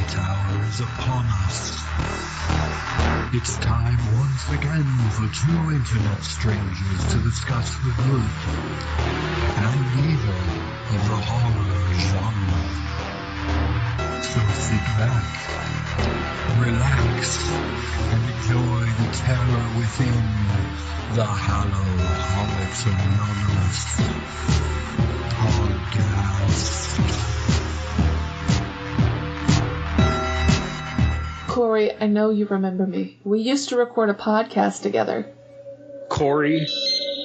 Tower is upon us. It's time once again for two internet strangers to discuss the good and evil of the horror genre. So sit back, relax, and enjoy the terror within the Hallow-Holics Anonymous podcast. Corey, I know you remember me. We used to record a podcast together. Corey,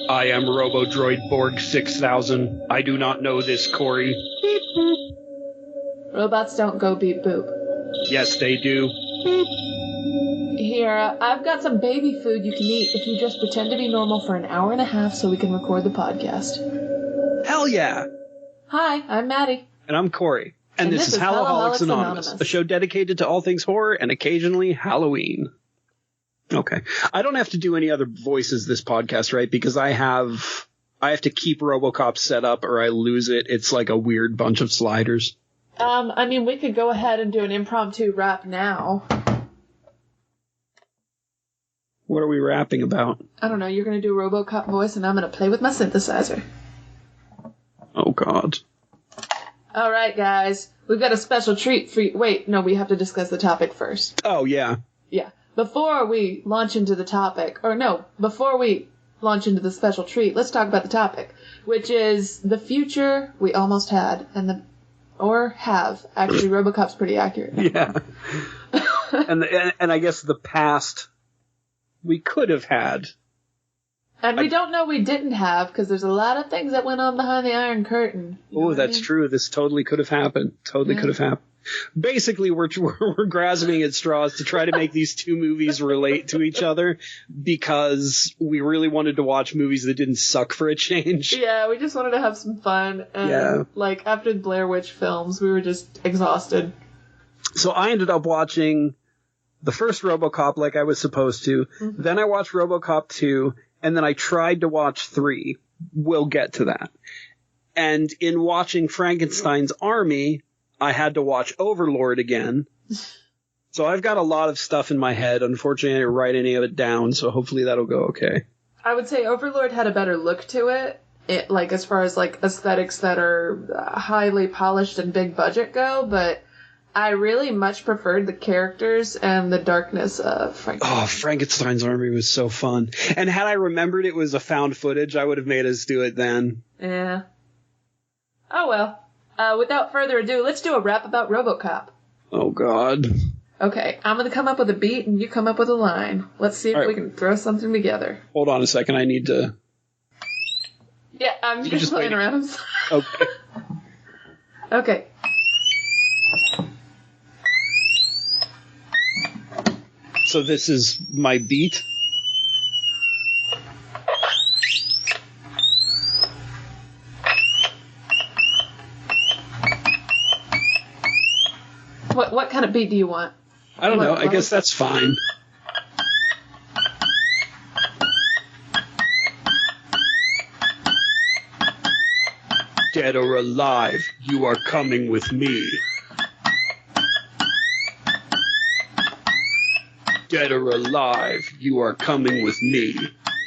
I am Robodroid Borg 6000. I do not know this, Corey. Beep boop. Robots don't go beep boop. Yes, they do. Here, I've got some baby food you can eat if you just pretend to be normal for an hour and a half so we can record the podcast. Hell yeah! Hi, I'm Maddie. And I'm Corey. And this is Hallow-Holics Anonymous, a show dedicated to all things horror and occasionally Halloween. Okay. I don't have to do any other voices this podcast, right? Because I have to keep Robocop set up or I lose it. It's like a weird bunch of sliders. I mean, we could go ahead and do an impromptu rap now. What are we rapping about? I don't know. You're going to do a Robocop voice and I'm going to play with my synthesizer. Oh, God. All right, guys. We've got a special treat for you. Wait, no, we have to discuss the topic first. Oh, yeah. Yeah. Before we launch into the topic, before we launch into the special treat, let's talk about the topic, which is the future we almost had have. Actually, Robocop's pretty accurate. Yeah. and I guess the past we could have had. And we don't know we didn't have, because there's a lot of things that went on behind the Iron Curtain. Oh, that's true. This totally could have happened. Could have happened. Basically, we're grasping at straws to try to make these two movies relate to each other, because we really wanted to watch movies that didn't suck for a change. Yeah, we just wanted to have some fun. And, after the Blair Witch films, we were just exhausted. So I ended up watching the first Robocop like I was supposed to. Mm-hmm. Then I watched Robocop 2. And then I tried to watch 3. We'll get to that. And in watching Frankenstein's Army, I had to watch Overlord again. So I've got a lot of stuff in my head. Unfortunately, I didn't write any of it down, so hopefully that'll go okay. I would say Overlord had a better look to it. As far as aesthetics that are highly polished and big budget go, but I really much preferred the characters and the darkness of Frankenstein. Oh, Frankenstein's Army was so fun. And had I remembered it was a found footage, I would have made us do it then. Yeah. Oh, well. Without further ado, let's do a rap about Robocop. Oh, God. Okay, I'm going to come up with a beat and you come up with a line. Let's see if we can throw something together. Hold on a second. I need to... Yeah, I'm just playing around. Okay. Okay. So this is my beat. What kind of beat do you want? I don't know. I guess that's fine. Dead or alive, you are coming with me. Dead or alive, you are coming with me.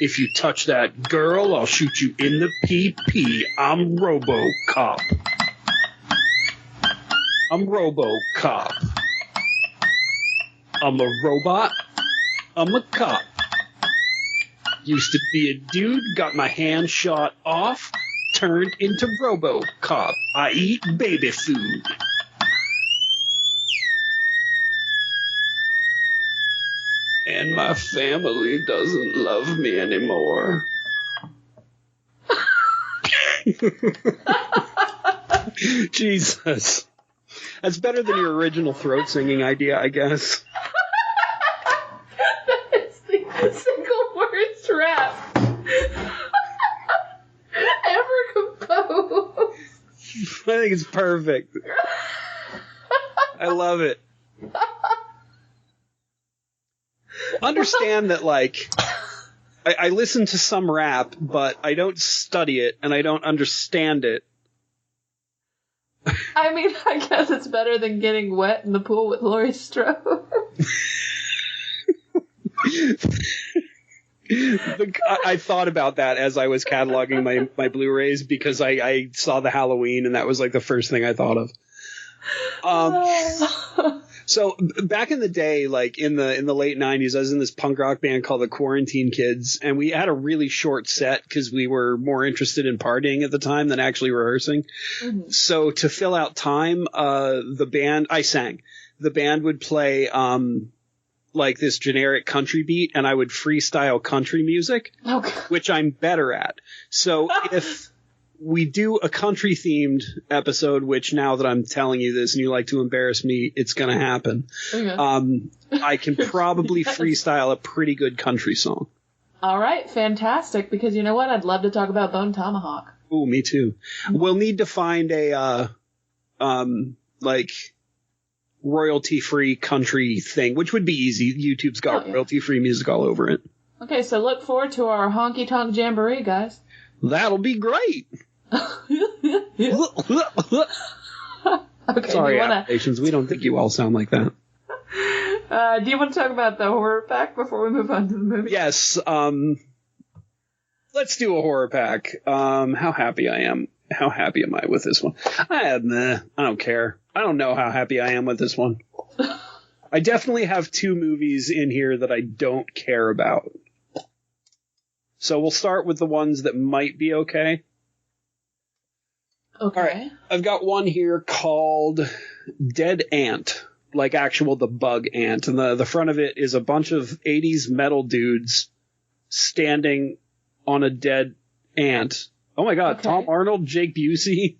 If you touch that girl, I'll shoot you in the PP. I'm Robocop. I'm Robocop. I'm a robot. I'm a cop. Used to be a dude, got my hand shot off, turned into Robocop. I eat baby food. And my family doesn't love me anymore. Jesus. That's better than your original throat singing idea, I guess. That is the single worst rap ever composed. I think it's perfect. I love it. Understand that, I listen to some rap, but I don't study it, and I don't understand it. I mean, I guess it's better than getting wet in the pool with Laurie Strode. I thought about that as I was cataloging my Blu-rays because I saw the Halloween and that was like the first thing I thought of. So back in the day, like in the late 90s, I was in this punk rock band called the Quarantine Kids, and we had a really short set because we were more interested in partying at the time than actually rehearsing. Mm-hmm. So to fill out time, I sang. The band would play like this generic country beat, and I would freestyle country music, which I'm better at. So if we do a country themed episode, which now that I'm telling you this and you like to embarrass me, it's going to happen. Okay. I can probably freestyle a pretty good country song. All right. Fantastic. Because you know what? I'd love to talk about Bone Tomahawk. Ooh, me too. We'll need to find a, like royalty free country thing, which would be easy. YouTube's got royalty free music all over it. Okay. So look forward to our honky tonk jamboree, guys. That'll be great. Okay, sorry, applications. We don't think you all sound like that. Do you want to talk about the horror pack before we move on to the movie? Yes. Let's do a horror pack. How happy I am. How happy am I with this one? I don't care. I don't know how happy I am with this one. I definitely have two movies in here that I don't care about. So we'll start with the ones that might be okay. Okay. All right. I've got one here called Dead Ant, like actual the bug ant. And the front of it is a bunch of 80s metal dudes standing on a dead ant. Oh my God. Okay. Tom Arnold, Jake Busey,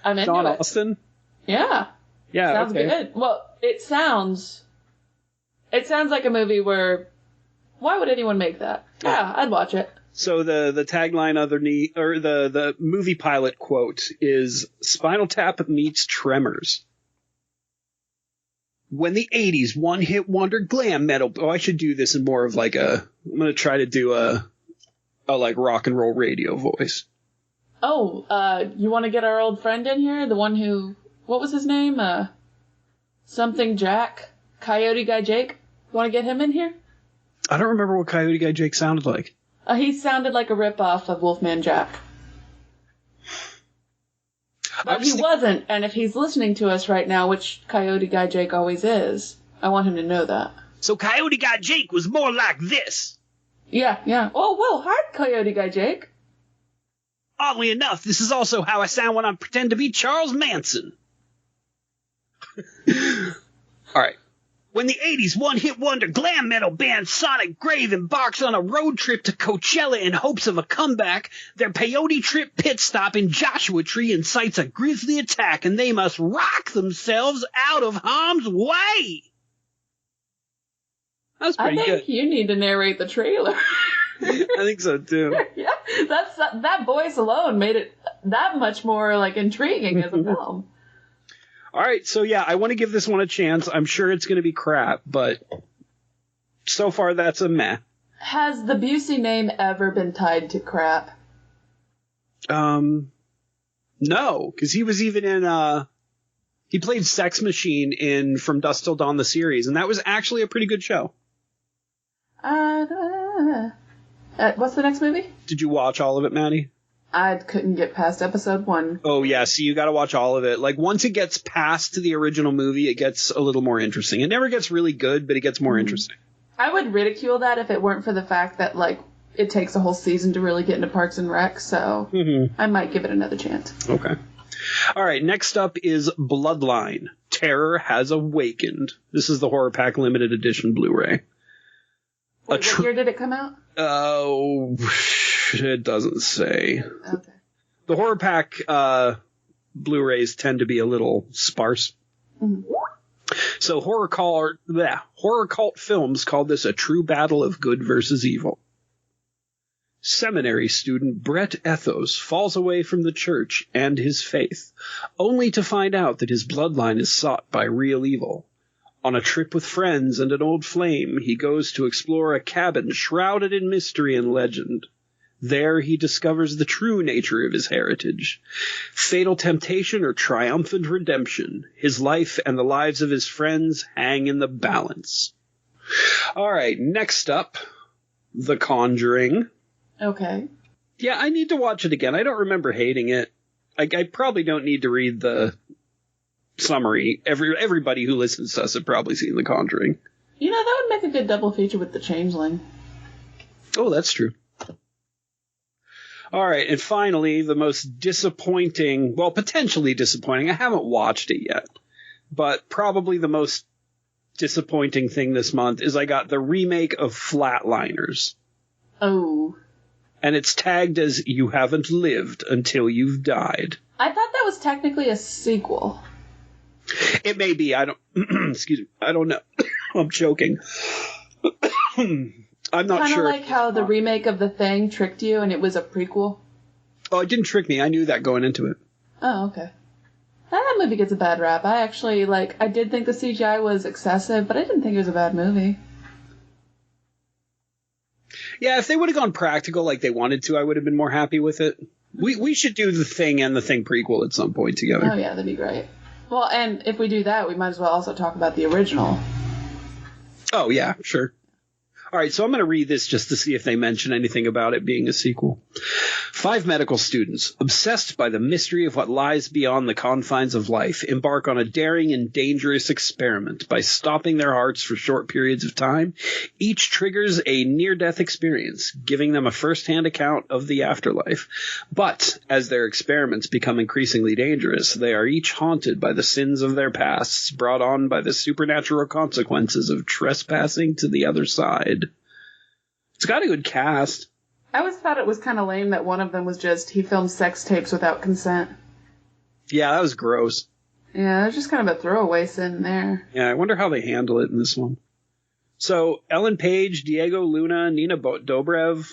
Sean Austin. Yeah. Yeah. Sounds good. Well, it sounds like a movie where, why would anyone make that? Yeah, I'd watch it. So the tagline underneath, or the movie pilot quote is Spinal Tap meets Tremors. When the 80s one-hit wonder glam metal... Oh, I should do this in more of like I'm going to try to do a like rock and roll radio voice. Oh, you want to get our old friend in here? The one who... What was his name? Something Jack? Coyote Guy Jake? You want to get him in here? I don't remember what Coyote Guy Jake sounded like. He sounded like a ripoff of Wolfman Jack. But he wasn't, and if he's listening to us right now, which Coyote Guy Jake always is, I want him to know that. So Coyote Guy Jake was more like this. Yeah. Oh, whoa, hi, Coyote Guy Jake. Oddly enough, this is also how I sound when I pretend to be Charles Manson. All right. When the 80s one-hit wonder glam metal band Sonic Grave embarks on a road trip to Coachella in hopes of a comeback, their peyote trip pit stop in Joshua Tree incites a grisly attack, and they must rock themselves out of harm's way. That's pretty good. I think you need to narrate the trailer. I think so, too. Yeah, that voice alone made it that much more like intriguing as a film. All right, so yeah, I want to give this one a chance. I'm sure it's going to be crap, but so far that's a meh. Has the Busey name ever been tied to crap? No, because he was even in, he played Sex Machine in From Dusk Till Dawn, the series, and that was actually a pretty good show. What's the next movie? Did you watch all of it, Maddie? I couldn't get past episode 1. Oh, yeah. So you got to watch all of it. Like, once it gets past the original movie, it gets a little more interesting. It never gets really good, but it gets more interesting. I would ridicule that if it weren't for the fact that, like, it takes a whole season to really get into Parks and Rec, so I might give it another chance. Okay. All right. Next up is Bloodline. Terror Has Awakened. This is the Horror Pack Limited Edition Blu-ray. Wait, what year did it come out? Oh, it doesn't say. Okay. The Horror Pack Blu-rays tend to be a little sparse. Mm-hmm. So horror cult films called this a true battle of good versus evil. Seminary student Brett Ethos falls away from the church and his faith, only to find out that his bloodline is sought by real evil. On a trip with friends and an old flame, he goes to explore a cabin shrouded in mystery and legend. There he discovers the true nature of his heritage. Fatal temptation or triumphant redemption. His life and the lives of his friends hang in the balance. All right, next up, The Conjuring. Okay. Yeah, I need to watch it again. I don't remember hating it. I probably don't need to read the summary. Everybody who listens to us have probably seen The Conjuring. You know, that would make a good double feature with The Changeling. Oh, that's true. All right, and finally, the most disappointing, well, potentially disappointing. I haven't watched it yet, but probably the most disappointing thing this month is I got the remake of Flatliners. Oh. And it's tagged as You Haven't Lived Until You've Died. I thought that was technically a sequel. It may be. I don't. Excuse me. I don't know. I'm choking. I'm not sure. Kind of like how the remake of The Thing tricked you and it was a prequel. Oh, it didn't trick me. I knew that going into it. Oh, okay. That movie gets a bad rap. I actually, I did think the CGI was excessive, but I didn't think it was a bad movie. Yeah, if they would have gone practical like they wanted to, I would have been more happy with it. We should do The Thing and The Thing prequel at some point together. Oh, yeah, that'd be great. Well, and if we do that, we might as well also talk about the original. Oh, yeah, sure. All right, so I'm going to read this just to see if they mention anything about it being a sequel. 5 medical students, obsessed by the mystery of what lies beyond the confines of life, embark on a daring and dangerous experiment. By stopping their hearts for short periods of time, each triggers a near-death experience, giving them a first-hand account of the afterlife. But as their experiments become increasingly dangerous, they are each haunted by the sins of their pasts, brought on by the supernatural consequences of trespassing to the other side. It's got a good cast. I always thought it was kind of lame that one of them was he filmed sex tapes without consent. Yeah, that was gross. Yeah, it was just kind of a throwaway sin there. Yeah, I wonder how they handle it in this one. So, Ellen Page, Diego Luna, Nina Dobrev,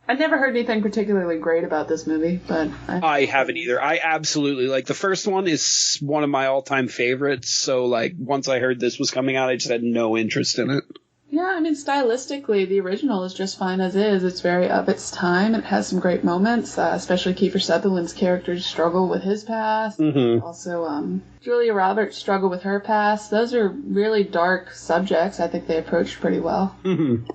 I never heard anything particularly great about this movie, but... I haven't either. I absolutely... the first one is one of my all-time favorites, so, once I heard this was coming out, I just had no interest in it. Yeah, I mean, stylistically, the original is just fine as is. It's very of its time. It has some great moments, especially Kiefer Sutherland's character's struggle with his past. Mm-hmm. Also, Julia Roberts' struggle with her past. Those are really dark subjects. I think they approached pretty well. Mm-hmm.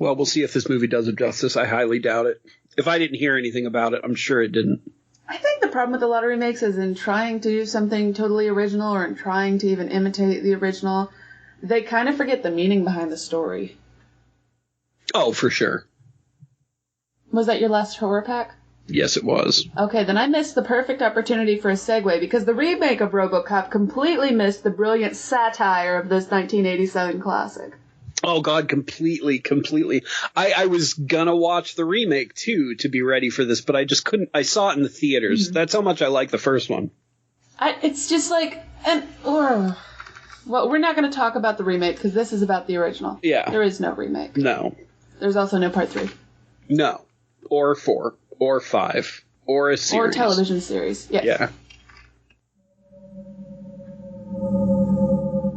Well, we'll see if this movie does it justice. I highly doubt it. If I didn't hear anything about it, I'm sure it didn't. I think the problem with a lot of remakes is in trying to do something totally original or in trying to even imitate the original, they kind of forget the meaning behind the story. Oh, for sure. Was that your last horror pack? Yes, it was. Okay, then I missed the perfect opportunity for a segue because the remake of Robocop completely missed the brilliant satire of this 1987 classic. Oh, God, completely. I was gonna watch the remake, too, to be ready for this, but I just couldn't. I saw it in the theaters. Mm-hmm. That's how much I like the first one. It's just well, we're not going to talk about the remake because this is about the original. Yeah. There is no remake. No. There's also no part 3. No. Or 4. Or 5. Or a series. Or a television series. Yes. Yeah.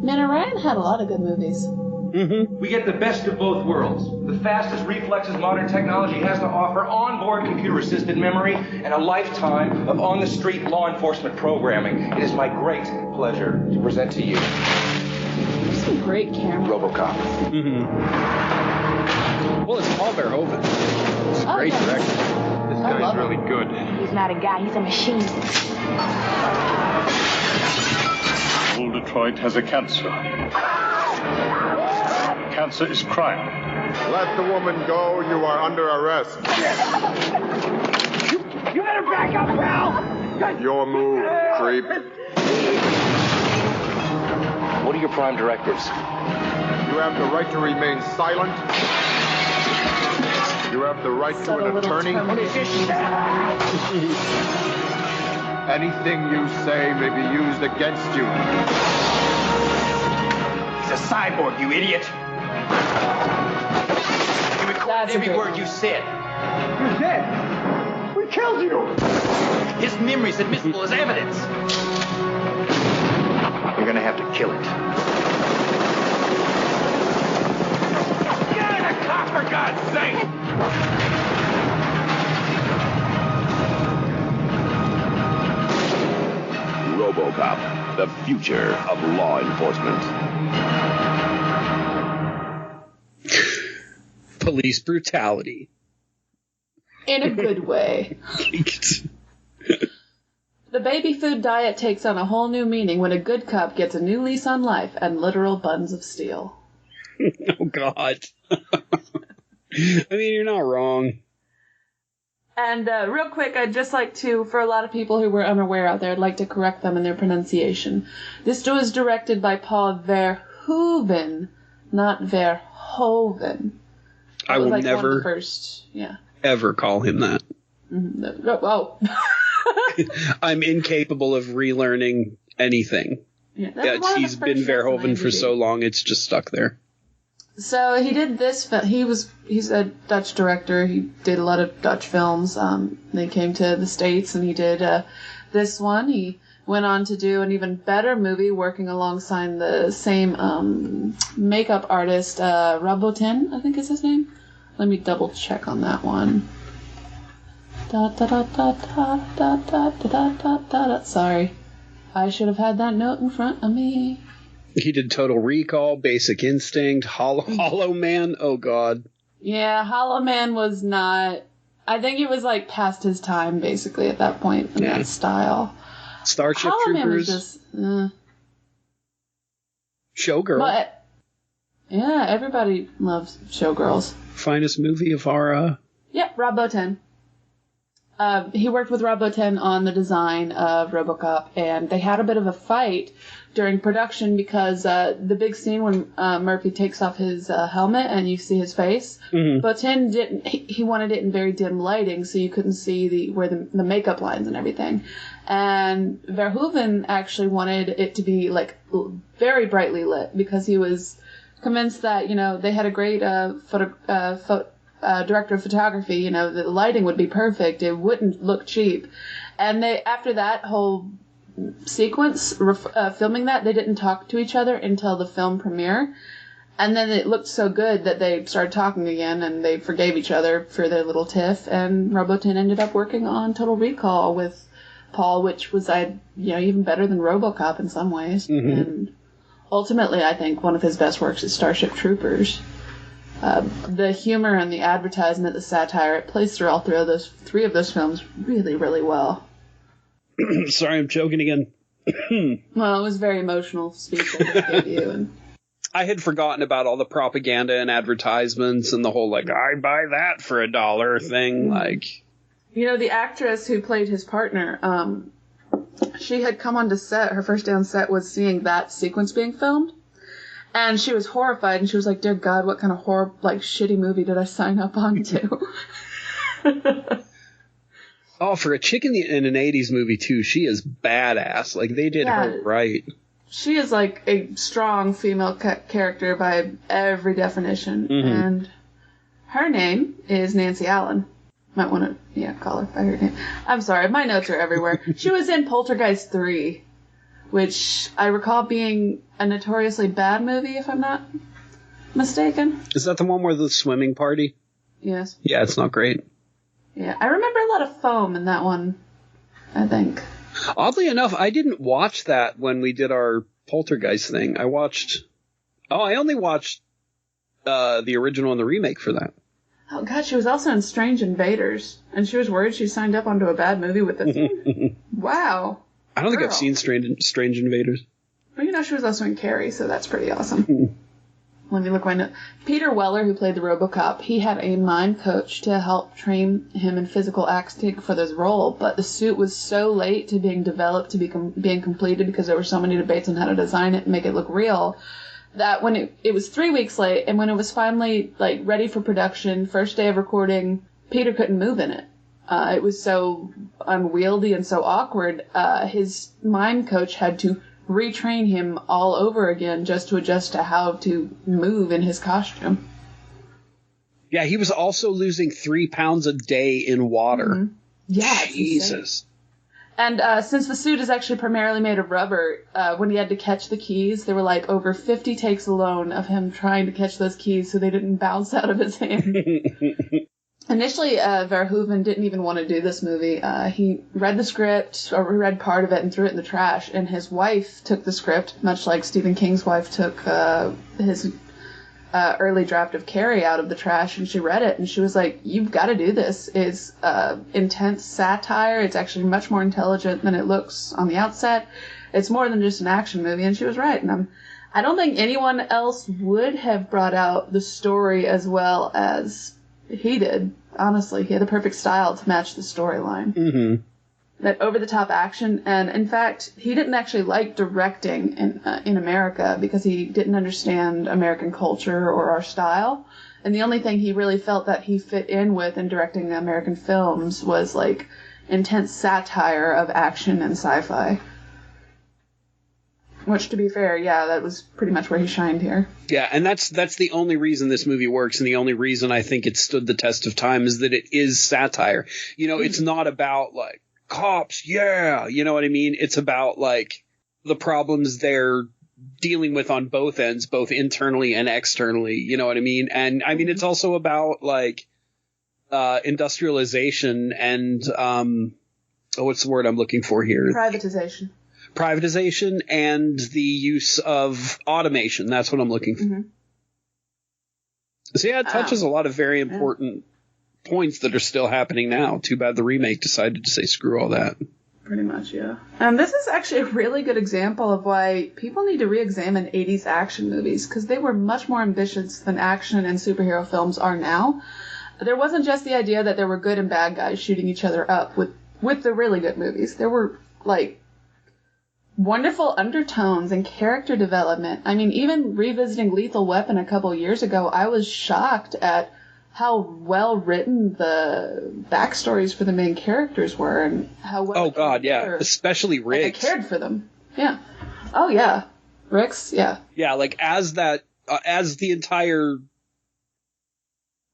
Man, Orion had a lot of good movies. Mm-hmm. We get the best of both worlds. The fastest reflexes modern technology has to offer, onboard computer-assisted memory, and a lifetime of on-the-street law enforcement programming. It is my great pleasure to present to you... There's some great camera. Robocop. Mm-hmm. Well, it's Paul Verhoeven. It's a great director. This guy's really good. He's not a guy, he's a machine. Old Detroit has a cancer. Cancer is crime. Let the woman go. You are under arrest. You better back up, pal! Your move, creep. What are your prime directives? You have the right to remain silent. You have the right to an attorney. Anything you say may be used against you. He's a cyborg, you idiot! You record every word you said. You're dead. We killed you. His memory's admissible as evidence. You're gonna have to kill it. Get in the car, for God's sake! the future of law enforcement. Police brutality. In a good way. The baby food diet takes on a whole new meaning when a good cop gets a new lease on life and literal buns of steel. Oh, God. I mean, you're not wrong. And real quick, I'd just like to, for a lot of people who were unaware out there, I'd like to correct them in their pronunciation. This was directed by Paul Verhoeven, not Verhoeven. I will like never one of the first, ever call him that. Mm-hmm. Oh. I'm incapable of relearning anything. He's been Verhoeven for so long, it's just stuck there. So he did this film. He's a Dutch director. He did a lot of Dutch films. They came to the States, and he did this one. He went on to do an even better movie, working alongside the same makeup artist, Rabotin, I think is his name. Let me double check on that one. Sorry, I should have had that note in front of me. He did Total Recall, Basic Instinct, Hollow Man. Oh, God. Yeah, Hollow Man was not... I think he was, like, past his time, basically, at that point, in that style. Starship Hollow Troopers. Man was just... Showgirl. But, yeah, everybody loves Showgirls. Finest movie of our... Yep, Rob Bottin. He worked with Rob Bottin on the design of Robocop, and they had a bit of a fight during production because the big scene when Murphy takes off his helmet and you see his face, Bottin didn't. He wanted it in very dim lighting, so you couldn't see where the makeup lines and everything. And Verhoeven actually wanted it to be like very brightly lit because he was convinced that they had a great director of photography. The lighting would be perfect. It wouldn't look cheap. And after that whole sequence, filming that, they didn't talk to each other until the film premiere. And then it looked so good that they started talking again, and they forgave each other for their little tiff. And Robotin ended up working on Total Recall with Paul, which was even better than Robocop in some ways. Mm-hmm. And ultimately, I think one of his best works is Starship Troopers. The humor and the advertisement, the satire, it plays through all three of those films really, really well. Sorry, I'm choking again. Well, it was a very emotional speech I just gave you. And I had forgotten about all the propaganda and advertisements and the whole, I buy that for $1 thing. The actress who played his partner, she had come onto set. Her first day on set was seeing that sequence being filmed. And she was horrified, and she was like, dear God, what kind of shitty movie did I sign up onto? Oh, for a chick in an 80s movie, too, she is badass. They did her right. She is, a strong female character by every definition. Mm-hmm. And her name is Nancy Allen. Might want to, call her by her name. I'm sorry, my notes are everywhere. She was in Poltergeist 3, which I recall being a notoriously bad movie, if I'm not mistaken. Is that the one where the swimming party? Yes. Yeah, it's not great. Yeah, I remember a lot of foam in that one, I think. Oddly enough, I didn't watch that when we did our Poltergeist thing. I only watched the original and the remake for that. Oh, God, she was also in Strange Invaders, and she was worried she signed up onto a bad movie with this one. Wow. I don't think I've seen Strange Invaders. Well, she was also in Carrie, so that's pretty awesome. Let me look my note. Peter Weller, who played the Robocop, he had a mime coach to help train him in physical acting for this role, but the suit was so late to being developed, to being completed, because there were so many debates on how to design it and make it look real, that when it was 3 weeks late, and when it was finally ready for production, first day of recording, Peter couldn't move in it. It was so unwieldy and so awkward. His mime coach had to retrain him all over again just to adjust to how to move in his costume. Yeah, he was also losing 3 pounds a day in water. Mm-hmm. Yeah, Jesus. And since the suit is actually primarily made of rubber, when he had to catch the keys, there were over 50 takes alone of him trying to catch those keys so they didn't bounce out of his hand. Initially, Verhoeven didn't even want to do this movie. He read the script, or read part of it, and threw it in the trash. And his wife took the script, much like Stephen King's wife took his early draft of Carrie out of the trash, and she read it, and she was like, "You've got to do this. It's intense satire. It's actually much more intelligent than it looks on the outset. It's more than just an action movie." And she was right. And I don't think anyone else would have brought out the story as well as he did. Honestly, he had the perfect style to match the storyline. Mm-hmm. That over-the-top action, and in fact, he didn't actually like directing in America because he didn't understand American culture or our style. And the only thing he really felt that he fit in with in directing American films was like intense satire of action and sci-fi. Which, to be fair, yeah, that was pretty much where he shined here. Yeah, and that's the only reason this movie works, and the only reason I think it stood the test of time is that it is satire. You know, it's not about, like, cops, yeah, you know what I mean? It's about, like, the problems they're dealing with on both ends, both internally and externally, you know what I mean? And, I mean, it's also about, like, industrialization and, what's the word I'm looking for here? Privatization and the use of automation. That's what I'm looking for. Mm-hmm. So yeah, it touches a lot of very important points that are still happening now. Too bad the remake decided to say screw all that. Pretty much, yeah. This is actually a really good example of why people need to re-examine 80s action movies, because they were much more ambitious than action and superhero films are now. There wasn't just the idea that there were good and bad guys shooting each other up with the really good movies. There were, like, wonderful undertones and character development. I mean, even revisiting Lethal Weapon a couple years ago, I was shocked at how well written the backstories for the main characters were and how well. Oh God, yeah, especially Riggs. Like, I cared for them. Yeah. Oh yeah, Riggs. Yeah. Yeah, like as the entire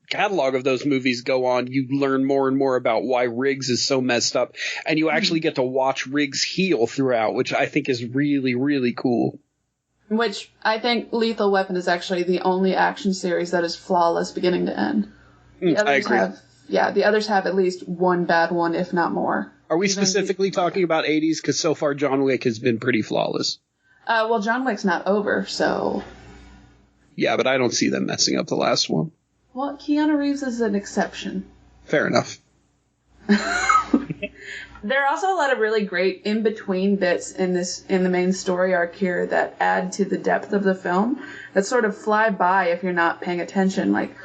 catalog of those movies go on, you learn more and more about why Riggs is so messed up, and you actually get to watch Riggs heal throughout, which I think is really, really cool. Which I think Lethal Weapon is actually the only action series that is flawless beginning to end. I agree. The others have at least one bad one, if not more. Are we specifically talking about 80s? Because so far John Wick has been pretty flawless. Well, John Wick's not over, so... Yeah, but I don't see them messing up the last one. Well, Keanu Reeves is an exception. Fair enough. There are also a lot of really great in-between bits in the main story arc here that add to the depth of the film that sort of fly by if you're not paying attention. Like,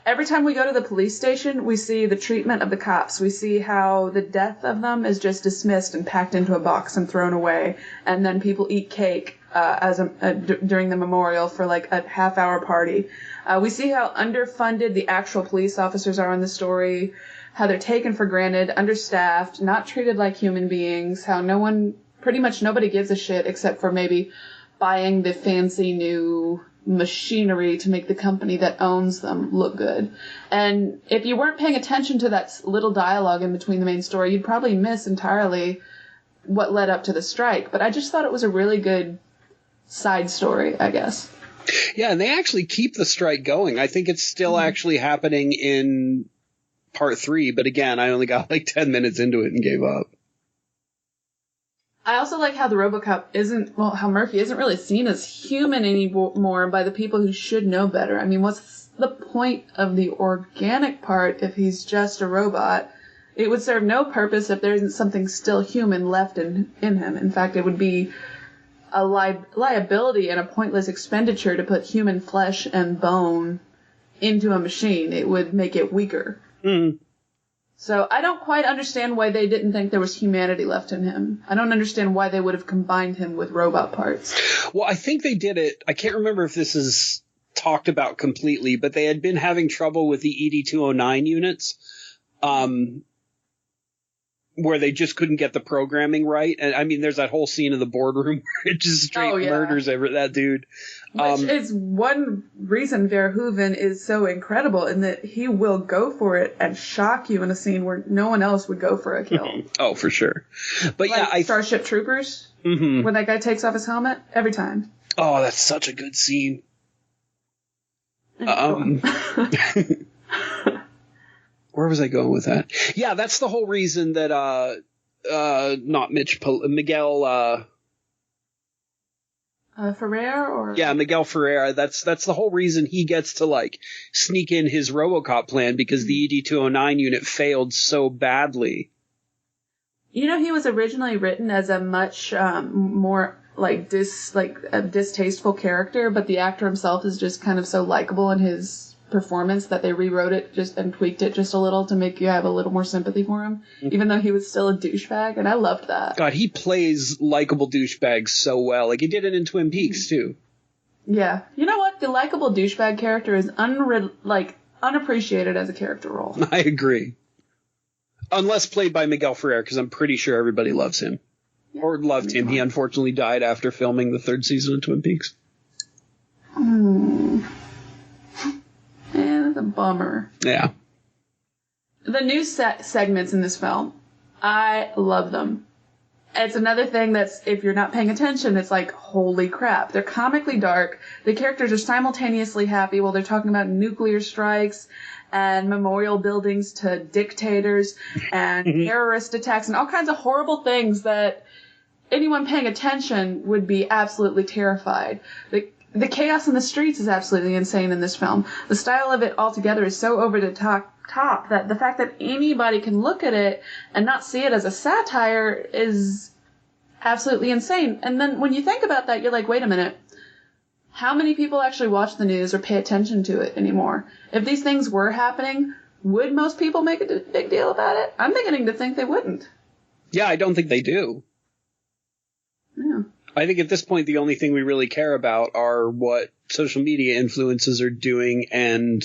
every time we go to the police station, we see the treatment of the cops. We see how the death of them is just dismissed and packed into a box and thrown away, and then people eat cake during the memorial for like a half-hour party. We see how underfunded the actual police officers are in the story, how they're taken for granted, understaffed, not treated like human beings, how pretty much nobody gives a shit except for maybe buying the fancy new machinery to make the company that owns them look good. And if you weren't paying attention to that little dialogue in between the main story, you'd probably miss entirely what led up to the strike. But I just thought it was a really good side story, I guess. Yeah, and they actually keep the strike going. I think it's still actually happening in part 3, but again, I only got like 10 minutes into it and gave up. I also like how the Robocop how Murphy isn't really seen as human anymore by the people who should know better. I mean, what's the point of the organic part if he's just a robot? It would serve no purpose if there isn't something still human left in him. In fact, it would be a liability and a pointless expenditure to put human flesh and bone into a machine. It would make it weaker. Mm. So I don't quite understand why they didn't think there was humanity left in him. I don't understand why they would have combined him with robot parts. Well, I think they did it. I can't remember if this is talked about completely, but they had been having trouble with the ED-209 units. Where they just couldn't get the programming right. And I mean, there's that whole scene in the boardroom where it just straight murders that dude. Which is one reason Verhoeven is so incredible, in that he will go for it and shock you in a scene where no one else would go for a kill. Oh, for sure. But like yeah, Starship Troopers, when that guy takes off his helmet, every time. Oh, that's such a good scene. Where where was I going with that? Yeah, that's the whole reason that not Miguel Ferrer or Miguel Ferrer. That's the whole reason he gets to like sneak in his RoboCop plan, because the ED-209 unit failed so badly. You know, he was originally written as a much more a distasteful character, but the actor himself is just kind of so likable in his performance that they rewrote it and tweaked it just a little to make you have a little more sympathy for him, even though he was still a douchebag, and I loved that. God, he plays likable douchebags so well. Like, he did it in Twin Peaks, too. Yeah. You know what? The likable douchebag character is unappreciated as a character role. I agree. Unless played by Miguel Ferrer, because I'm pretty sure everybody loves him. Yeah. Or loved him. He unfortunately died after filming the 3rd season of Twin Peaks. Yeah, that's a bummer. Yeah. The news segments in this film, I love them. It's another thing that's, if you're not paying attention, it's like, holy crap. They're comically dark. The characters are simultaneously happy while they're talking about nuclear strikes and memorial buildings to dictators and terrorist attacks and all kinds of horrible things that anyone paying attention would be absolutely terrified. The chaos in the streets is absolutely insane in this film. The style of it altogether is so over the top that the fact that anybody can look at it and not see it as a satire is absolutely insane. And then when you think about that, you're like, wait a minute. How many people actually watch the news or pay attention to it anymore? If these things were happening, would most people make a big deal about it? I'm beginning to think they wouldn't. Yeah, I don't think they do. Yeah. I think at this point, the only thing we really care about are what social media influencers are doing and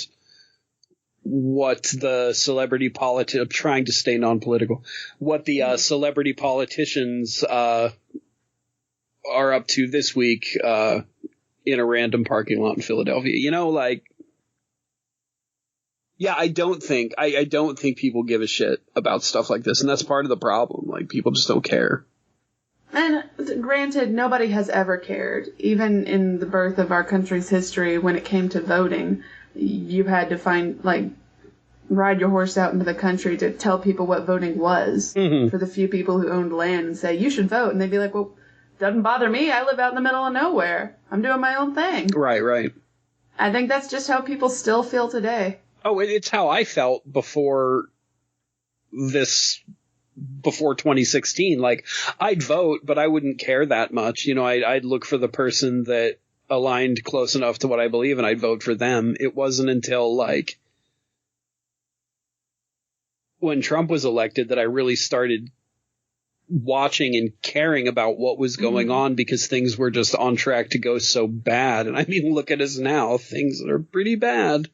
what the celebrity I'm trying to stay non-political, what the celebrity politicians are up to this week in a random parking lot in Philadelphia. You know, like, yeah, I don't think people give a shit about stuff like this, and that's part of the problem. Like, people just don't care. And granted, nobody has ever cared. Even in the birth of our country's history, when it came to voting, you had to ride your horse out into the country to tell people what voting was for the few people who owned land and say, you should vote. And they'd be like, well, doesn't bother me. I live out in the middle of nowhere. I'm doing my own thing. Right. I think that's just how people still feel today. Oh, it's how I felt before 2016. Like, I'd vote, but I wouldn't care that much. You know, I'd look for the person that aligned close enough to what I believe, and I'd vote for them. It wasn't until, like, when Trump was elected that I really started watching and caring about what was going on, because things were just on track to go so bad. And I mean, look at us now. Things are pretty bad.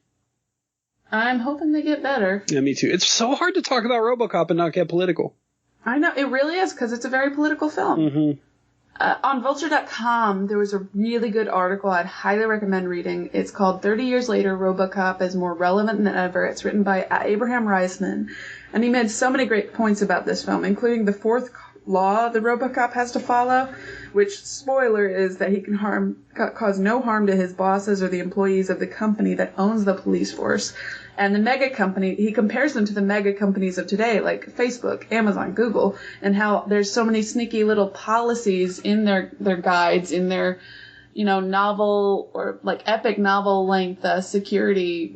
I'm hoping they get better. Yeah, me too. It's so hard to talk about RoboCop and not get political. I know, it really is, because it's a very political film. On Vulture.com, there was a really good article I'd highly recommend reading. It's called 30 Years Later, RoboCop is More Relevant Than Ever. It's written by Abraham Reisman, and he made so many great points about this film, including the fourth law the RoboCop has to follow, which, spoiler, is that he can cause no harm to his bosses or the employees of the company that owns the police force. And the mega company, he compares them to the mega companies of today, like Facebook, Amazon, Google, and how there's so many sneaky little policies in their guides, in their, novel or like epic novel length security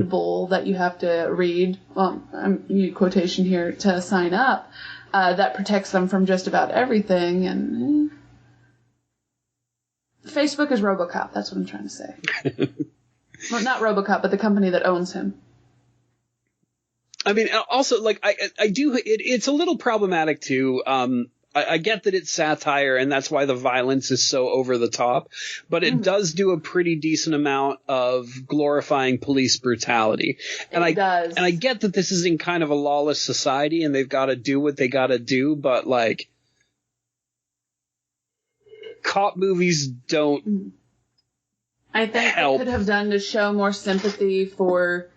bull that you have to read. Well, I'm using quotation here to sign up. That protects them from just about everything. And Facebook is Robocop. That's what I'm trying to say. Well, not Robocop, but the company that owns him. I mean, also, like, I do, it's a little problematic too. I get that it's satire and that's why the violence is so over the top, but it does do a pretty decent amount of glorifying police brutality. And I get that this is in kind of a lawless society and they've got to do what they got to do, but like, cop movies don't I think they could have done to show more sympathy for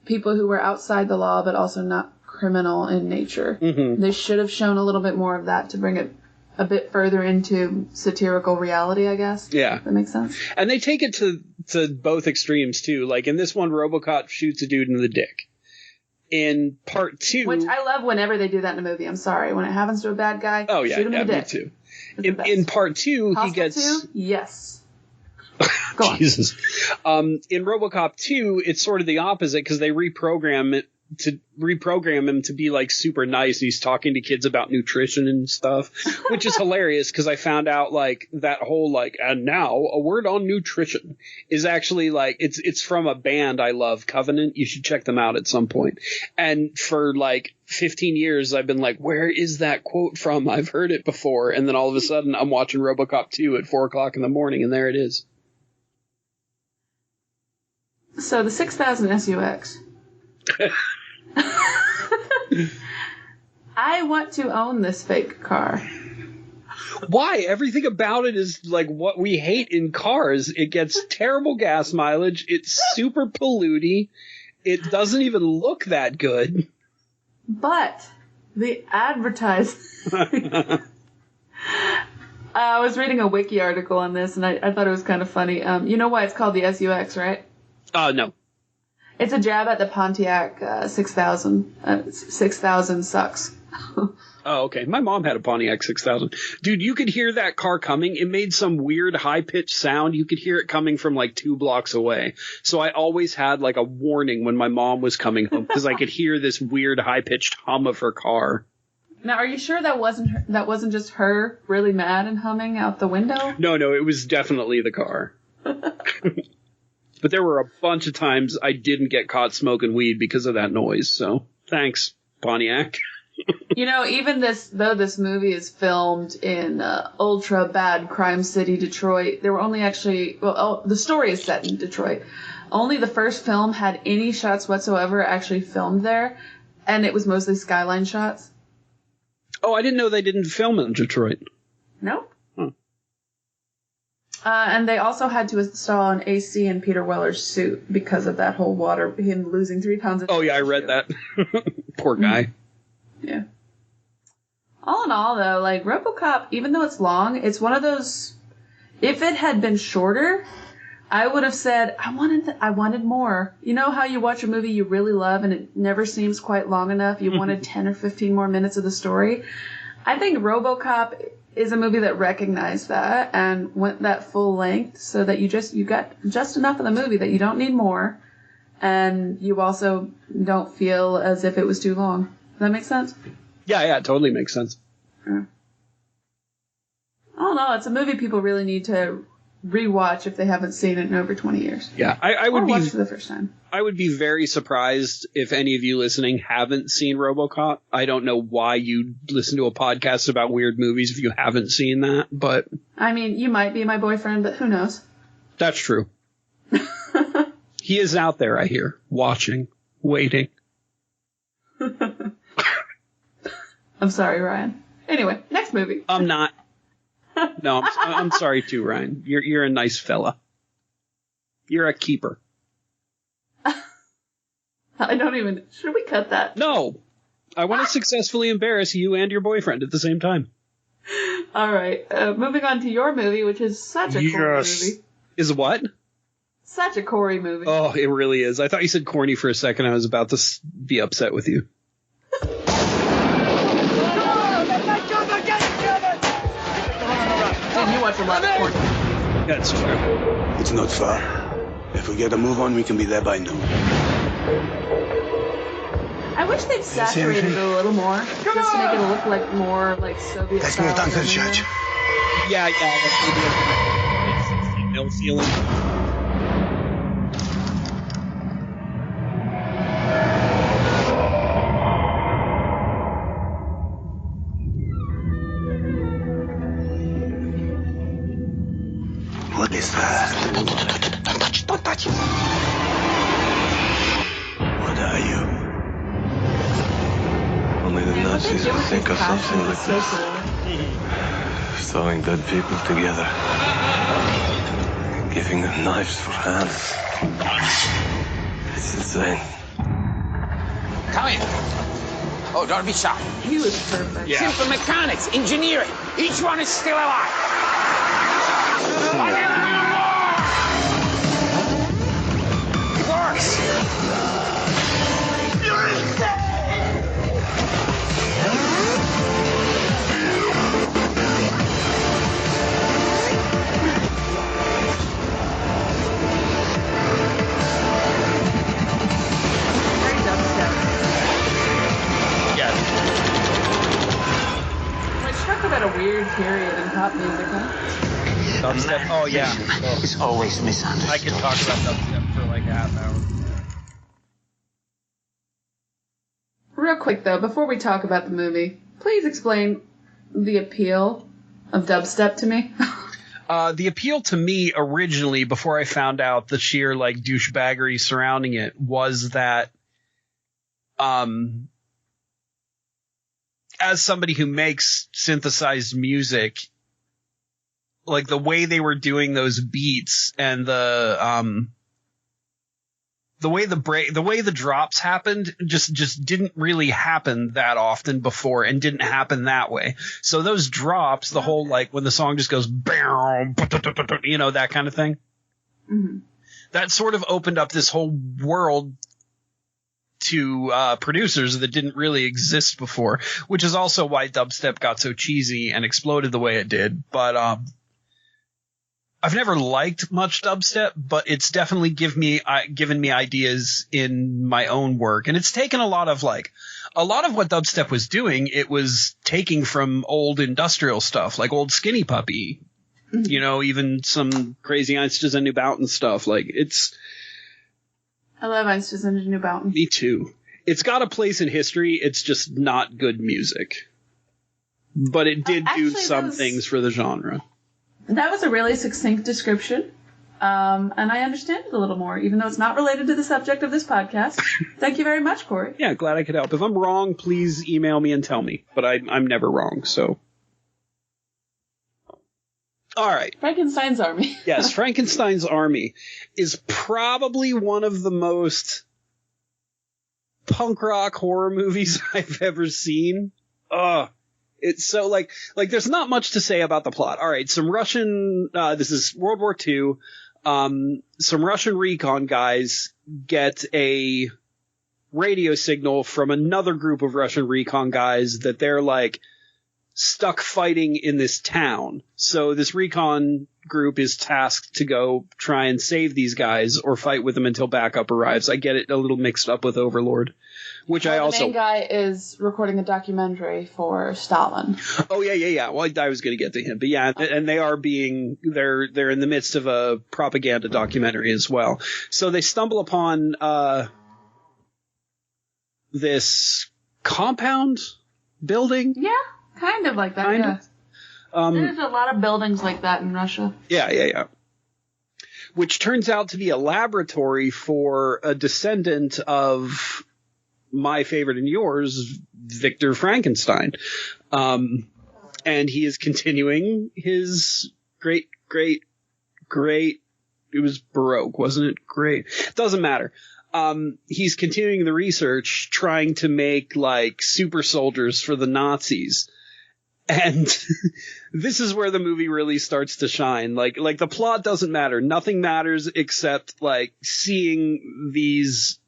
people who were outside the law but also not criminal in nature. They should have shown a little bit more of that to bring it a bit further into satirical reality, I guess. Yeah. That makes sense. And they take it to both extremes too. Like in this one, RoboCop shoots a dude in the dick. In part 2... Which I love whenever they do that in a movie. I'm sorry. When it happens to a bad guy, shoot him in the dick. Me too. In part 2, he gets... 2? Yes. Go on. Jesus. In RoboCop 2, it's sort of the opposite because they reprogram him to be like super nice. He's talking to kids about nutrition and stuff, which is hilarious because I found out like that whole like, and now a word on nutrition is actually like, it's from a band I love, Covenant. You should check them out at some point. And for like 15 years, I've been like, where is that quote from? I've heard it before. And then all of a sudden I'm watching RoboCop 2 at 4:00 in the morning and there it is. So the 6000 SUX. I want to own this fake car. Why? Everything about it is like what we hate in cars. It gets terrible gas mileage. It's super polluting. It doesn't even look that good. But the advertising. I was reading a wiki article on this, and I thought it was kind of funny. You know why it's called the SUX, right? No. It's a jab at the Pontiac 6000. 6000 sucks. Oh, okay. My mom had a Pontiac 6000. Dude, you could hear that car coming. It made some weird high-pitched sound. You could hear it coming from like 2 blocks away. So I always had like a warning when my mom was coming home because I could hear this weird high-pitched hum of her car. Now, are you sure that wasn't just her really mad and humming out the window? No, it was definitely the car. But there were a bunch of times I didn't get caught smoking weed because of that noise. So thanks, Pontiac. You know, even though this movie is filmed in ultra bad crime city Detroit, there were only actually, the story is set in Detroit. Only the first film had any shots whatsoever actually filmed there, and it was mostly skyline shots. Oh, I didn't know they didn't film in Detroit. Nope. And they also had to install an AC in Peter Weller's suit because of that whole water, him losing 3 pounds of Oh, yeah, I read that. Poor guy. Yeah. All in all, though, like, Robocop, even though it's long, it's one of those... If it had been shorter, I would have said, I wanted more. You know how you watch a movie you really love and it never seems quite long enough? You wanted 10 or 15 more minutes of the story? I think Robocop is a movie that recognized that and went that full length so that you got just enough of the movie that you don't need more, and you also don't feel as if it was too long. Does that make sense? Yeah, it totally makes sense. Yeah. I don't know. It's a movie people really need to rewatch if they haven't seen it in over 20 years. Yeah, I would watch for the first time. I would be very surprised if any of you listening haven't seen RoboCop. I don't know why you listen to a podcast about weird movies if you haven't seen that, but... I mean, you might be my boyfriend, but who knows? That's true. He is out there, I hear, watching, waiting. I'm sorry, Ryan. Anyway, next movie. I'm not. No, I'm sorry too, Ryan. You're a nice fella. You're a keeper. I don't even... Should we cut that? No. I want to successfully embarrass you and your boyfriend at the same time. All right. Moving on to your movie, which is such a Corey movie. Is what? Such a Corey movie. Oh, it really is. I thought you said corny for a second. I was about to be upset with you. You watch a lot of porn. That's true. It's not far. If we get a move on, we can be there by noon. I wish they'd saturated it a little more, just to make it look like more like Soviet Let's style. move down to the church. Yeah, that's maybe a 16 mil ceiling. What is that? Don't touch. What are you? Only the Nazis would think of something like this. Sewing dead people together. Giving them knives for hands. It's insane. Come in. Oh, don't be shy. He was perfect. Yeah. Simple mechanics, engineering. Each one is still alive. It works. You're insane. weird period in pop music, huh? Dubstep. Oh, yeah. It's always misunderstood. I could talk about dubstep for like a half hour. Real quick, though, before we talk about the movie, please explain the appeal of dubstep to me. The appeal to me originally, before I found out the sheer like douchebaggery surrounding it, was that as somebody who makes synthesized music, like the way they were doing those beats and the way the drops happened just didn't really happen that often before, and didn't happen that way. So those drops, the whole like when the song just goes, you know, that kind of thing. Mm-hmm. That sort of opened up this whole world to producers that didn't really exist before, which is also why dubstep got so cheesy and exploded the way it did. But I've never liked much dubstep, but it's definitely given me ideas in my own work. And it's taken a lot of what dubstep was doing. It was taking from old industrial stuff, like old Skinny Puppy, Mm-hmm. you know, even some Crazy Einsteins and New Bounty stuff. Like I love Einsteins and New Bounty. Me too. It's got a place in history. It's just not good music. But it did do some things for the genre. That was a really succinct description, and I understand it a little more, even though it's not related to the subject of this podcast. Thank you very much, Corey. Yeah, glad I could help. If I'm wrong, please email me and tell me. But I'm never wrong, so. All right. Frankenstein's Army. Yes, Frankenstein's Army is probably one of the most punk rock horror movies I've ever seen. It's so like there's not much to say about the plot. All right, some Russian, this is World War II. Some Russian recon guys get a radio signal from another group of Russian recon guys that they're like stuck fighting in this town. So this recon group is tasked to go try and save these guys or fight with them until backup arrives. I get it a little mixed up with Overlord. Which I also. The main guy is recording a documentary for Stalin. Oh yeah. Well, I was going to get to him, but yeah, and they are they're in the midst of a propaganda documentary as well. So they stumble upon this compound building. Yeah, kind of like that. Kind of. There's a lot of buildings like that in Russia. Yeah. Which turns out to be a laboratory for a descendant of my favorite and yours, Victor Frankenstein. And he is continuing his great, it was Baroque, wasn't it? Great. Doesn't matter. He's continuing the research, trying to make like super soldiers for the Nazis. And this is where the movie really starts to shine. Like the plot doesn't matter. Nothing matters except like seeing these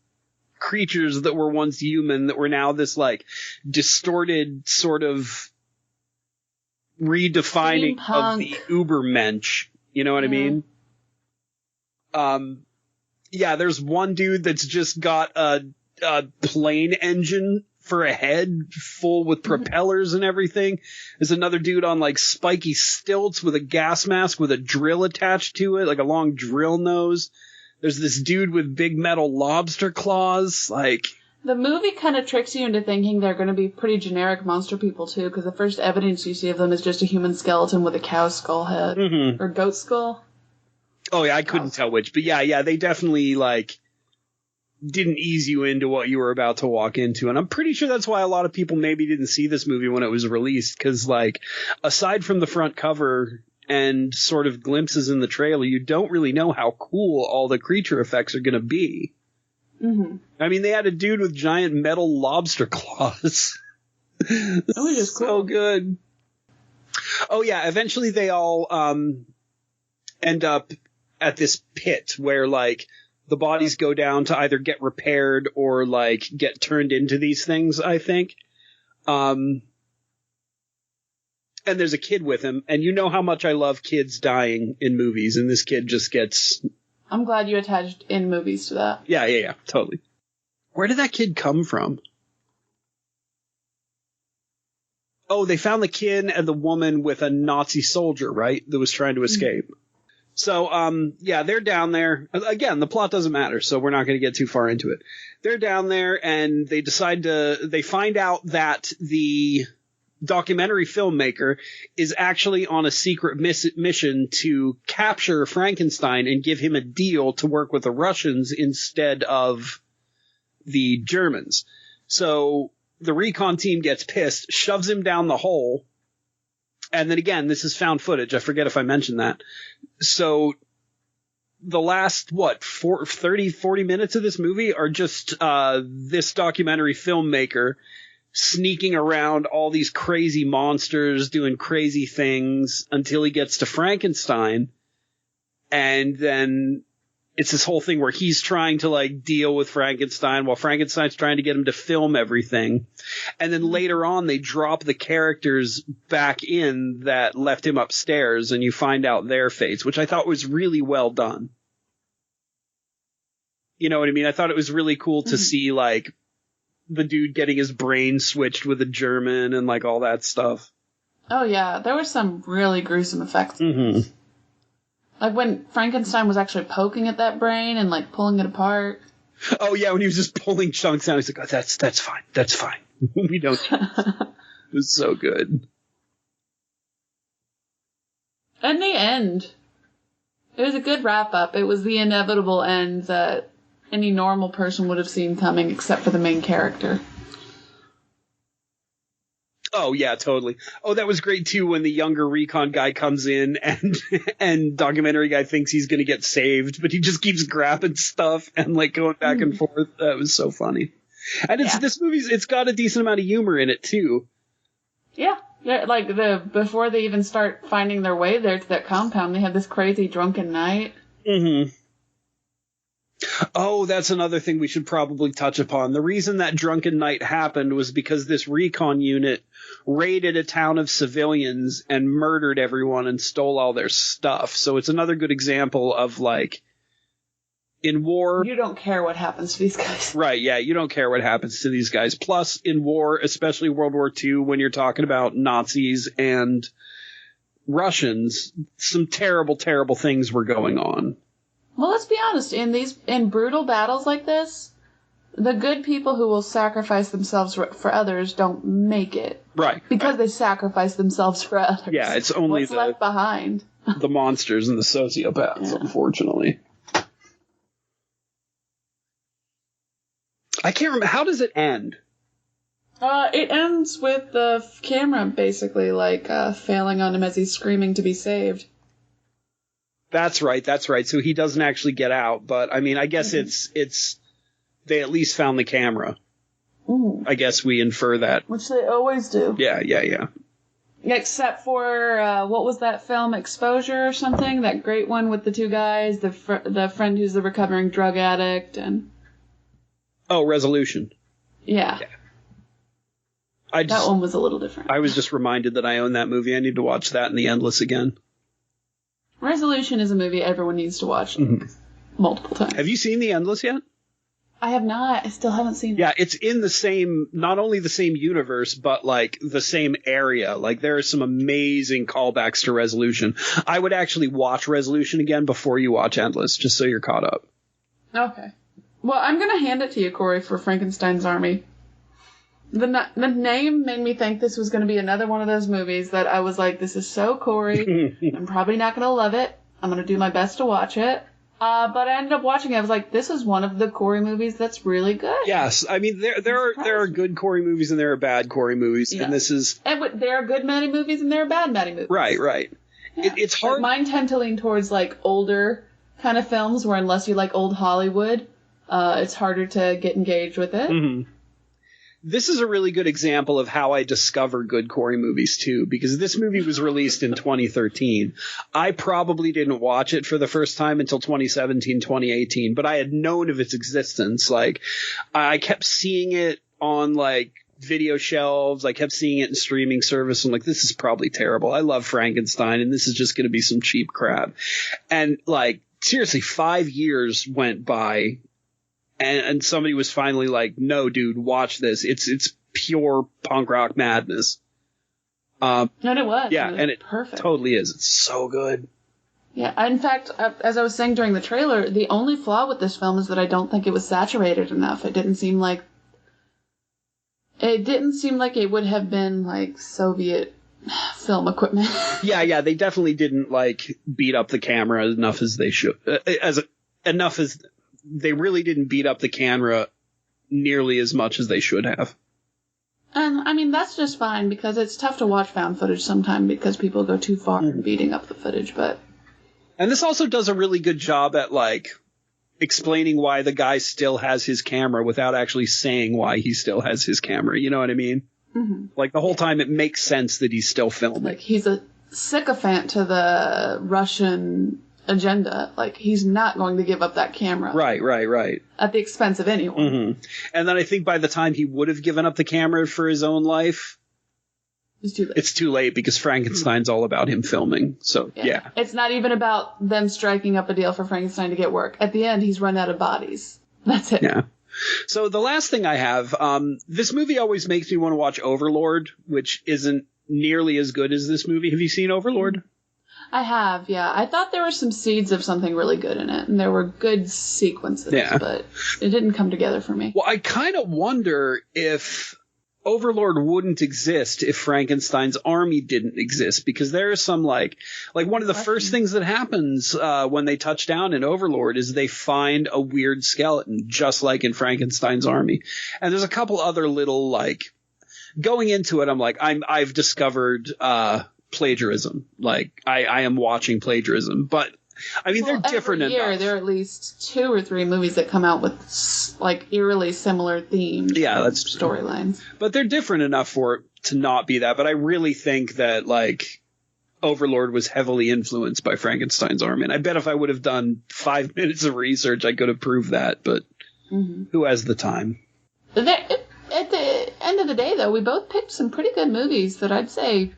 creatures that were once human that were now this like distorted sort of redefining of the Ubermensch. You know what I mean? Yeah, there's one dude that's just got a plane engine for a head full with propellers and everything. There's another dude on like spiky stilts with a gas mask with a drill attached to it, like a long drill nose. There's this dude with big metal lobster claws. Like, the movie kind of tricks you into thinking they're going to be pretty generic monster people too, because the first evidence you see of them is just a human skeleton with a cow skull head or goat skull. Oh yeah, I couldn't tell which, but yeah, they definitely like didn't ease you into what you were about to walk into, and I'm pretty sure that's why a lot of people maybe didn't see this movie when it was released, because like aside from the front cover and sort of glimpses in the trailer, you don't really know how cool all the creature effects are going to be. Mm-hmm. I mean, they had a dude with giant metal lobster claws. That was just cool. So good. Oh yeah, eventually they all end up at this pit where like the bodies go down to either get repaired or like get turned into these things, I think. And there's a kid with him, and you know how much I love kids dying in movies, and this kid just gets... I'm glad you attached in movies to that. Yeah, totally. Where did that kid come from? Oh, they found the kid and the woman with a Nazi soldier, right? That was trying to escape. So, they're down there. Again, the plot doesn't matter, so we're not going to get too far into it. They're down there and they find out that the documentary filmmaker is actually on a secret mission to capture Frankenstein and give him a deal to work with the Russians instead of the Germans. So the recon team gets pissed, shoves him down the hole. And then again, this is found footage. I forget if I mentioned that. So the last, 40 minutes of this movie are just this documentary filmmaker sneaking around all these crazy monsters, doing crazy things until he gets to Frankenstein. And then it's this whole thing where he's trying to like deal with Frankenstein while Frankenstein's trying to get him to film everything. And then later on, they drop the characters back in that left him upstairs and you find out their fates, which I thought was really well done. You know what I mean? I thought it was really cool to see like the dude getting his brain switched with a German and like all that stuff. Oh yeah, there were some really gruesome effects. Mm-hmm. Like when Frankenstein was actually poking at that brain and like pulling it apart. Oh yeah, when he was just pulling chunks out, he's like, oh, that's fine. That's fine. We don't. It was so good. And the end. It was a good wrap up. It was the inevitable end that any normal person would have seen coming except for the main character. Oh, yeah, totally. Oh, that was great, too, when the younger recon guy comes in and documentary guy thinks he's going to get saved, but he just keeps grabbing stuff and, like, going back and forth. That was so funny. And this movie's, it's got a decent amount of humor in it, too. Yeah. Like, before they even start finding their way there to that compound, they have this crazy drunken night. Mm-hmm. Oh, that's another thing we should probably touch upon. The reason that drunken night happened was because this recon unit raided a town of civilians and murdered everyone and stole all their stuff. So it's another good example of, like, in war... You don't care what happens to these guys. Right, yeah, you don't care what happens to these guys. Plus, in war, especially World War II, when you're talking about Nazis and Russians, some terrible, terrible things were going on. Well, let's be honest. In brutal battles like this, the good people who will sacrifice themselves for others don't make it. Right. Because they sacrifice themselves for others. Yeah, it's only what's left behind. The monsters and the sociopaths, unfortunately. I can't remember. How does it end? It ends with the camera basically like failing on him as he's screaming to be saved. That's right. So he doesn't actually get out, but I mean, I guess it's they at least found the camera. Ooh. I guess we infer that. Which they always do. Yeah. Except for, what was that film, Exposure or something? That great one with the two guys, the friend who's the recovering drug addict and... Oh, Resolution. Yeah. That one was a little different. I was just reminded that I own that movie. I need to watch that and The Endless again. Resolution is a movie everyone needs to watch multiple times. Have you seen The Endless yet? I have not. I still haven't seen it. Yeah, it's in the same, not only the same universe, but like the same area. Like there are some amazing callbacks to Resolution. I would actually watch Resolution again before you watch Endless, just so you're caught up. Okay. Well, I'm going to hand it to you, Corey, for Frankenstein's Army. The name made me think this was going to be another one of those movies that I was like, this is so Corey. I'm probably not going to love it. I'm going to do my best to watch it. But I ended up watching it. I was like, this is one of the Corey movies that's really good. Yes. I mean, there are good Corey movies and there are bad Corey movies. Yeah. And this is... And there are good Maddie movies and there are bad Maddie movies. Right. Yeah. It's hard... Like mine tend to lean towards, like, older kind of films where unless you like old Hollywood, it's harder to get engaged with it. Mm-hmm. This is a really good example of how I discover good Corey movies, too, because this movie was released in 2013. I probably didn't watch it for the first time until 2017, 2018, but I had known of its existence. Like, I kept seeing it on, like, video shelves. I kept seeing it in streaming service. I'm like, this is probably terrible. I love Frankenstein, and this is just going to be some cheap crap. And, like, seriously, 5 years went by. And somebody was finally like, no, dude, watch this. It's pure punk rock madness. And it was. Yeah, It was and it perfect. totally is. It's so good. Yeah, in fact, as I was saying during the trailer, the only flaw with this film is that I don't think it was saturated enough. It didn't seem like it would have been like Soviet film equipment. Yeah, they definitely didn't like beat up the camera enough as they should. Enough as they really didn't beat up the camera nearly as much as they should have. And I mean, that's just fine because it's tough to watch found footage sometimes because people go too far in beating up the footage, but. And this also does a really good job at, like, explaining why the guy still has his camera without actually saying why he still has his camera. You know what I mean? Mm-hmm. Like, the whole time it makes sense that he's still filming. Like, he's a sycophant to the Russian agenda. Like, he's not going to give up that camera. Right. At the expense of anyone. Mm-hmm. And then I think by the time he would have given up the camera for his own life, it's too late because Frankenstein's all about him filming. So, yeah. It's not even about them striking up a deal for Frankenstein to get work. At the end, he's run out of bodies. That's it. Yeah. So the last thing I have, this movie always makes me want to watch Overlord, which isn't nearly as good as this movie. Have you seen Overlord? I have, yeah. I thought there were some seeds of something really good in it, and there were good sequences, but it didn't come together for me. Well, I kind of wonder if Overlord wouldn't exist if Frankenstein's army didn't exist, because there is some like one of the first things that happens when they touch down in Overlord is they find a weird skeleton, just like in Frankenstein's army. And there's a couple other little like going into it. I'm like, I've discovered plagiarism. Like I am watching plagiarism, but I mean, they're different every year, enough. There are at least 2 or 3 movies that come out with like eerily similar themes. Yeah, that's storylines. But they're different enough for it to not be that. But I really think that like Overlord was heavily influenced by Frankenstein's army. And I bet if I would have done 5 minutes of research, I could have proved that. But who has the time? At the end of the day, though, we both picked some pretty good movies that I'd say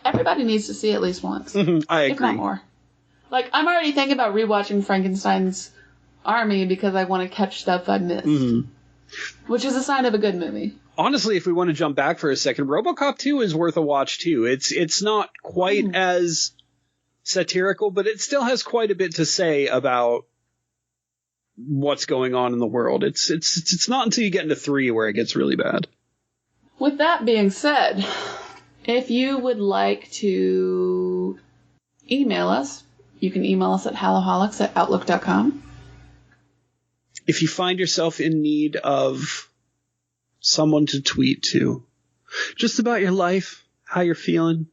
everybody needs to see at least once. I agree. If not more. Like, I'm already thinking about rewatching Frankenstein's Army because I want to catch stuff I missed. Which is a sign of a good movie. Honestly, if we want to jump back for a second, Robocop 2 is worth a watch, too. It's not quite as satirical, but it still has quite a bit to say about what's going on in the world. It's not until you get into 3 where it gets really bad. With that being said, if you would like to email us, you can email us at Hallow-Holics@outlook.com. If you find yourself in need of someone to tweet to, just about your life, how you're feeling,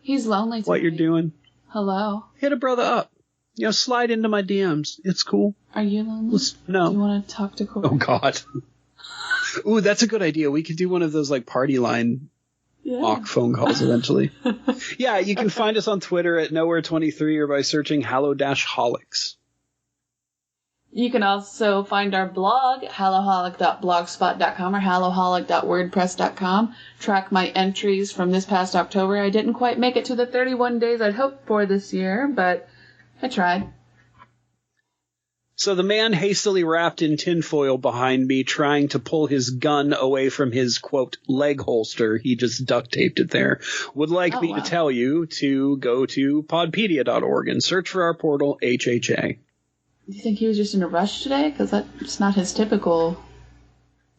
he's lonely tonight. What you're doing. Hello. Hit a brother up. Slide into my DMs. It's cool. Are you lonely? No. Do you want to talk to Corey? Oh, God. Ooh, that's a good idea. We could do one of those like party line phone calls eventually. Yeah, you can find us on Twitter at Nowhere23 or by searching Hallow-Holics. You can also find our blog at hallowholic.blogspot.com or hallowholic.wordpress.com. Track my entries from this past October. I didn't quite make it to the 31 days I'd hoped for this year, but I tried. So the man hastily wrapped in tinfoil behind me, trying to pull his gun away from his, quote, leg holster, he just duct taped it there, would like me to tell you to go to podpedia.org and search for our portal, HHA. Do you think he was just in a rush today? Because that's not his typical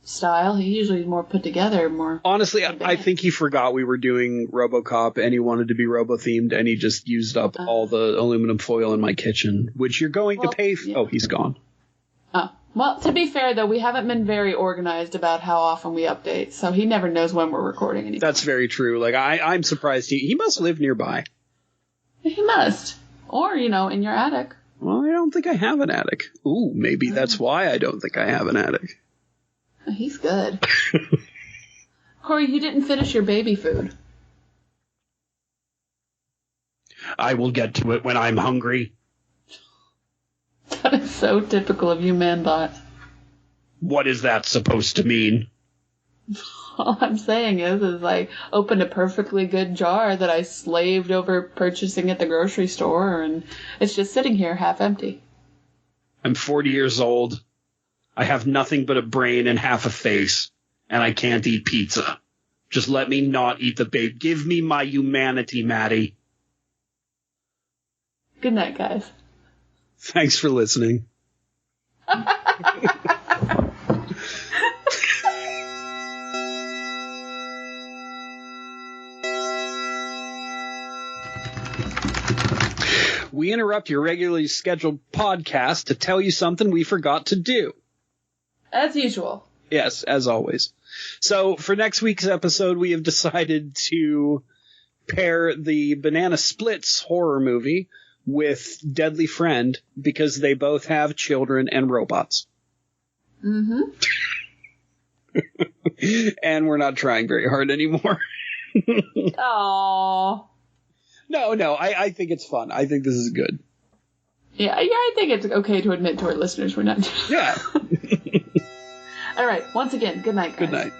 style. He usually is more put together, more... Honestly, I think he forgot we were doing RoboCop and he wanted to be Robo-themed and he just used up all the aluminum foil in my kitchen, which you're going to pay for. Oh, he's gone. Oh. Well, to be fair, though, we haven't been very organized about how often we update, so he never knows when we're recording anything. That's very true. Like, I'm surprised he must live nearby. He must. Or, in your attic. Well, I don't think I have an attic. Ooh, maybe that's why I don't think I have an attic. He's good. Corey, you didn't finish your baby food. I will get to it when I'm hungry. That is so typical of you, man-bot. What is that supposed to mean? All I'm saying is I opened a perfectly good jar that I slaved over purchasing at the grocery store, and it's just sitting here half empty. I'm 40 years old. I have nothing but a brain and half a face, and I can't eat pizza. Just let me not eat the babe. Give me my humanity, Maddie. Good night, guys. Thanks for listening. We interrupt your regularly scheduled podcast to tell you something we forgot to do. As usual. Yes, as always. So for next week's episode, we have decided to pair the Banana Splits horror movie with Deadly Friend because they both have children and robots. Mm-hmm. And we're not trying very hard anymore. Aww. No, I think it's fun. I think this is good. Yeah, I think it's okay to admit to our listeners we're not. Yeah. All right. Once again, good night, guys. Good night.